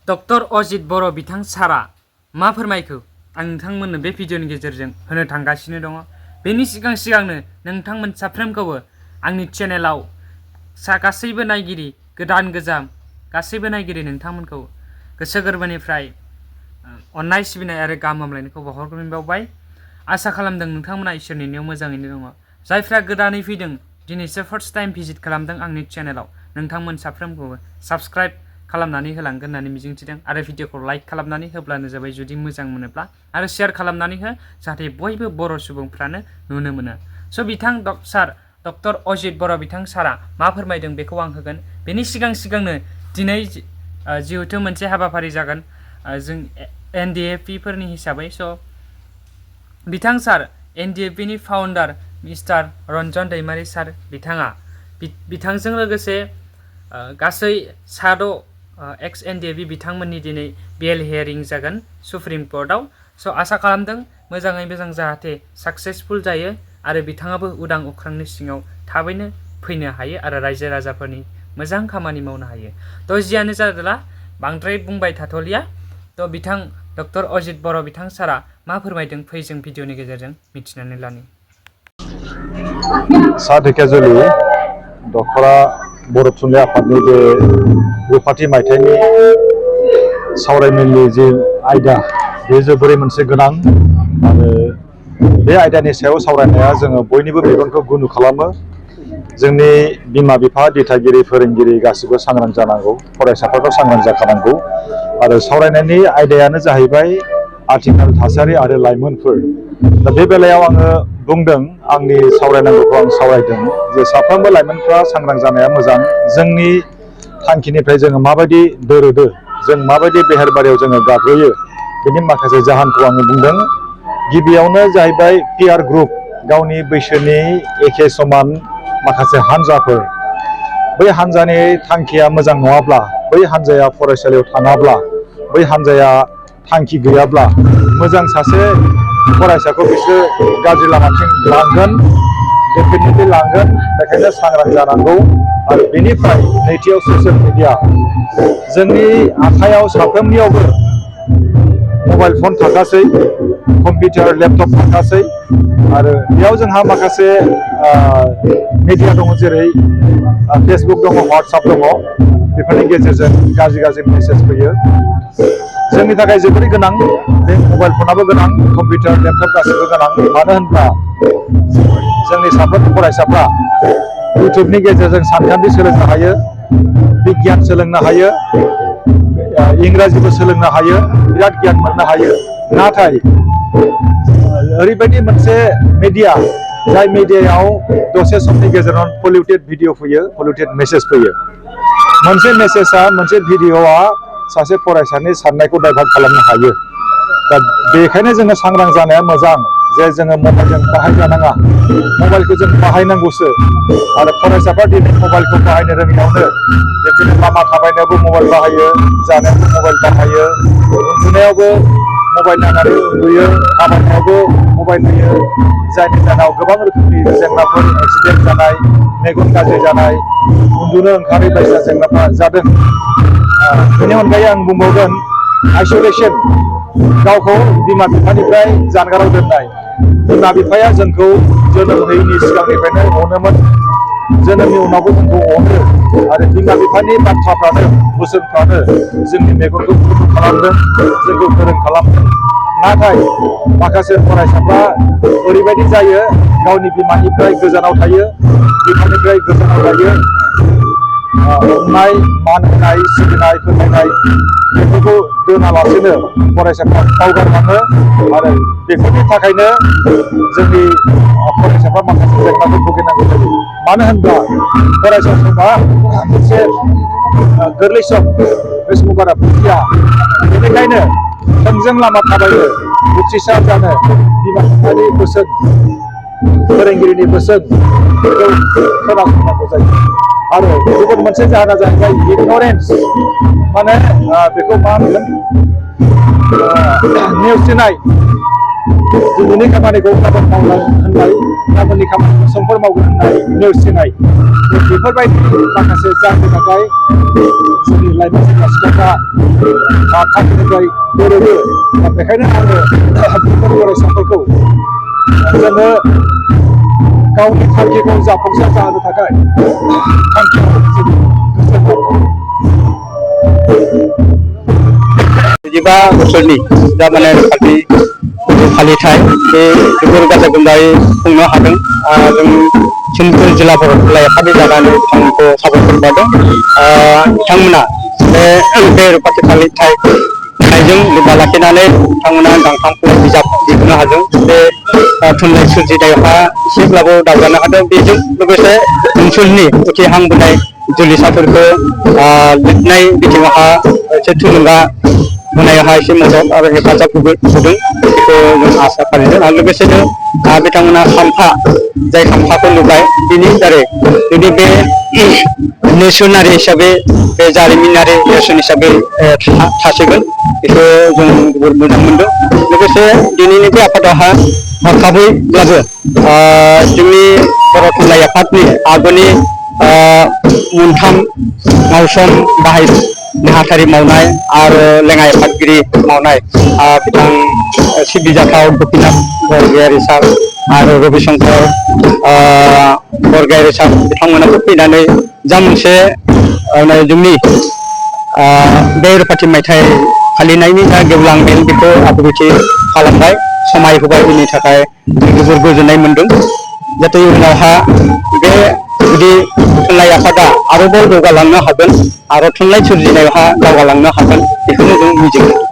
Doctor Ajit बर' बिथां सारा मा फोरमायखो आं नोंथांमोननो बे भिडिअनि गेजेरजों होनो थांगासिनो दङ। बेनि सिगांनो नोंथांमोन साफ्रोमखौबो आंनि चेनेलाव गासैबो नायगिरि गोदान गोजाम गासैबो नायगिरि नोंथांमोनखौ गोसो गोरबोनिफ्राय अननाय सिबिनाय आरो गाहाम हामलायनायखौ बावहरग्रोबाय। आसा खालामदों नोंथांमोना इसोरनि अननायाव मोजाङैनो दङ। जायफ्रा गोदानै फैदों दिनैसो फार्स्ट टाइम भिजिट खालामदों आंनि चेनेलाव नोंथांमोन साफ्रोमखौबो साबस्क्राइब खालामनानै होलांगोन होननानै मिजिंथिदों आरो भिडिअखौ लाइक खालामनानै होब्लानो जाबाय जुदि मोजां मोनोब्ला आरो शेयार खालामनानै हो जाहाथे बयबो बर' सुबुंफ्रानो नुनो मोनो। स' बिथां डक्टर अजित बर' बिथां सारा मा फोरमायदों बेखौ आं होगोन। बेनि सिगांनो दिनै जिहेथु मोनसे हाबाफारि जागोन जों NDFP फोरनि हिसाबै स' बिथां सार NDFP नि फाउन्डार मिस्टार रन्जन दैमारि सार बिथांजों लोगोसे गासै 6 एक्स NDFP बिथांमोननि दिनै बेल हियारिं जागोन सुप्रिम कर्टआव। स' आसा खालामदों मोजाङै मोजां जाहाथे साक्सेसफुल जायो आरो बिथाङाबो उदां अख्रांनि सिङाव थाबैनो फैनो हायो आरो रायजो राजाफोरनि मोजां खामानि मावनो हायो। थ' जियानो जादोला बांद्राय बुंबाय थाथ'लिया। थ' बिथां डक्टर अजित बर' बिथां सारा मा फोरमायदों फै जों भिडिअनि गेजेरजों मिथिनानै लानि। सा ढेकियाजुलि दखरा बर' थुनलाइ आफादनि जे गुवाहाटी मायथाइनि सावरायमेलनि जे आयदा बे जोबोरै मोनसे गोनां आरो बे आयदानि सायाव सावरायनाया जोङो बयनिबो मेगनखौ गुनु खालामो। जोंनि बिमा बिफा दिथागिरि फोरोंगिरि गासिबो सांग्रां जानांगौ, फरायसाफोरखौ सांग्रां जाखानांगौ आरो सावरायनायनि आयदायानो जाहैबाय आथिखाल थासारि आरो लाइमोनफोर। दा बे बेलायाव आङो बुंदों आंनि सावरायनांगौखौ आं सावरायदों जे साफ्रोमबो लाइमोनफ्रा सांग्रां जानाया मोजां। जोंनि थांखिनिफ्राय जोङो माबायदि दोरोदो, जों माबायदि बेहेरबारियाव जोङो गाब्रयो बेनि माखासे जाहोनखौ आङो बुंदों। गिबियावनो जाहैबाय पियार ग्रुप, गावनि बैसोनि एखे समान माखासे हान्जाफोर। बै हान्जानि थांखिया मोजां नङाब्ला, बै हान्जाया फरायसालियाव थाङाब्ला, बै हान्जाया थांखि गैयाब्ला मोजां सासे फरायसाखौ बिसोर गाज्रि लामाथिं लांगोन, डेफिनेटलि लांगोन। बेखायनो सांग्रां जानांगौ। आरो बेनिफ्राय नैथियाव ससियेल मिडिया, जोंनि आखायाव साफ्रोमनियावबो मबाइल फन थाखासै, कम्पिउटार लेपटप थाखासै आरो बेयाव जोंहा माखासे मिडिया दङ जेरै फेसबुक दङ, वाट्सएप दङ। बेफोरनि गेजेरजों गाज्रि मेसेज फैयो। जोंनि थाखाय जोबोरै गोनां बे मबाइल फनाबो गोनां, कम्पिउटार लेपटप गासैबो गोनां। मानो होनब्ला जोंनि साफ्रोमबो फरायसाफ्रा इउटुबनि गेजेरजों सानखान्थि सोलोंनो हायो, बिगियान सोलोंनो हायो, इंराजिबो सोलोंनो हायो, बिराद गियान मोननो हायो। नाथाय ओरैबायदि मोनसे मिडिया जाय मिडियायाव दसे समनि गेजेराव पलिउटेड भिडिअ फैयो, पलिउटेड मेसेज फैयो। मोनसे मेसेजआ, मोनसे भिडिअआ सासे फरायसानि साननायखौ डाइभार्ट खालामनो हायो। दा बेखायनो जोङो सांग्रां जानाया मोजां जे जोङो मबाइलजों बाहायजानाङा, मबाइलखौ जों बाहायनांगौसो। आरो फरायसाफ्रा दिनै मबाइलखौ बाहायनो रोङियावनो बिदिनो लामा थाबायनायावबो मबाइल बाहायो, जानायावबो मबाइल बाहायो, उन्दुनायावबो मबाइल नायनानै उन्दुयो, थाबायनायावबो मबाइल नुयो। जायनि जाहोनाव गोबां रोखोमनि जेंनाफोर, एक्सिडेन्ट जानाय, मेगन गाज्रि जानाय, उन्दुनो ओंखारै बायदिसिना जेंनाफ्रा जादों। बेनि अनगायै आं बुंबावगोन आइसलेसन, गावखौ बिमा बिफानिफ्राय जानगाराव दोननाय। बिमा बिफाया जोंखौ जोनोम होयैनि सिगांनिफ्रायनो अनोमोन, जोनोमनि उनावबो जोंखौ अनो आरो बिमा बिफानि बाथ्राफ्रानो, बोसोनफ्रानो जोंनि मेगनखौ गुदुं खालामदों, जोंखौ गोरों खालामदों। नाथाय माखासे फरायसाफ्रा ओरैबायदि जायो, गावनि बिमानिफ्राय गोजानाव थायो, बिफानिफ्राय गोजानाव थायो। अननाय, मान होनाय, सिबिनाय, फोथायनाय बेफोरखौ दोनालासेनो फरायसाफ्रा बावगारलाङो आरो बेफोरनि थाखायनो जोंनि फरायसाफ्रा माखासे जेंनाखौ भुगिनांगौ जायो। मानो होनब्ला फरायसा समा मोनसे गोरलै सम, बे समाव बारा बुजिया। बेनिखायनो थोंजों लामा थाबायनो, उथ्रिसार जानो बिमा बिफानि बोसोन, फोरोंगिरिनि बोसोन बेखौ खोनासंनांगौ जायो। आरो गुबुन मोनसे जाहोना जाहैबाय इगनरेन्स, माने बेखौ मा होनगोन, नेवसिनाय। दिनैनि खामानिखौ गाबोन मावगोन होननाय गाबोननि खामानिखौ समफोर मावगोन होननाय नेवसिनाय बेफोरबायदि माखासे जाहोननि थाखाय जोंनि लाइमोन सेंग्रा सिख्लाफ्रा थांखिनिफ्राय दोरोदो बेखायनो आङो बेफोर फरायसाफोरखौ जोङो गावनि थांखिखौ जाफुंसार जाहोनो थाखाय थांखियाव जों गोसो होनांगौ। 25 बोसोरनि जा माने फालिथाय बे जोबोर गाजा गोमजायै खुंनो हादों। जों सनितपुर जिल्लाफोराव थुनलाइ आफादनि जानानै बिथांमोनखौ साबायखर बावदों। बिथांमोना बे रुपाथि फालिथायजों लोब्बा लाखिनानै बिथांमोना गांथामखौ बिजाब दिहुननो हादों। बे थुनलाइ सोरजिनायावहा एसेब्लाबो दावगानो हादों। बेजों लोगोसे ओनसोलनि उथिहांबोनाय जुलिसाफोरखौ लिरनाय बिथिङावहा एसे थुलुंगा होनायावहा एसे मदद आरो हेफाजाब होदों बेखौ जों आसा फालिदों। आरो लोगोसेनो बिथांमोना खाम्फा जाय खाम्फाखौ नुबाय बिनि दारै जुदि बे नेरसोनारि हिसाबै बे जारिमिनारि नेरसोन हिसाबै थासिगोन बेखौ जों जोबोर मोजां मोनदों। लोगोसे दिनैनि बे आफादावहा हरखाबैब्लाबो जोंनि बर' थुनलाइ आफादनि आगोलनि मोनथाम मावसोम बाहाय नेहाथारि मावनाय आरो लेङाइ आफादगिरि मावनाय बिथां सिबिजाथाव गपिनाथ बरगयारि सार आरो रबिशंकर बरगयारि सार बिथांमोनाबो फैनानै जा मोनसे जोंनि बे रुपाथि मायथाइ फालिनायनि जा गेवलां मेल बेखौ आब्रुथि खालामबाय समाय होबाय। बेनि थाखाय जोबोर गोजोननाय मोनदों। जाहाथे उनावहा बे जुदि थुनलाइ आफादा आरोबाव जौगालांनो हागोन आरो थुनलाइ सोरजिनायावहा दावगालांनो हागोन बेखौनो जों मिजिंथिदों।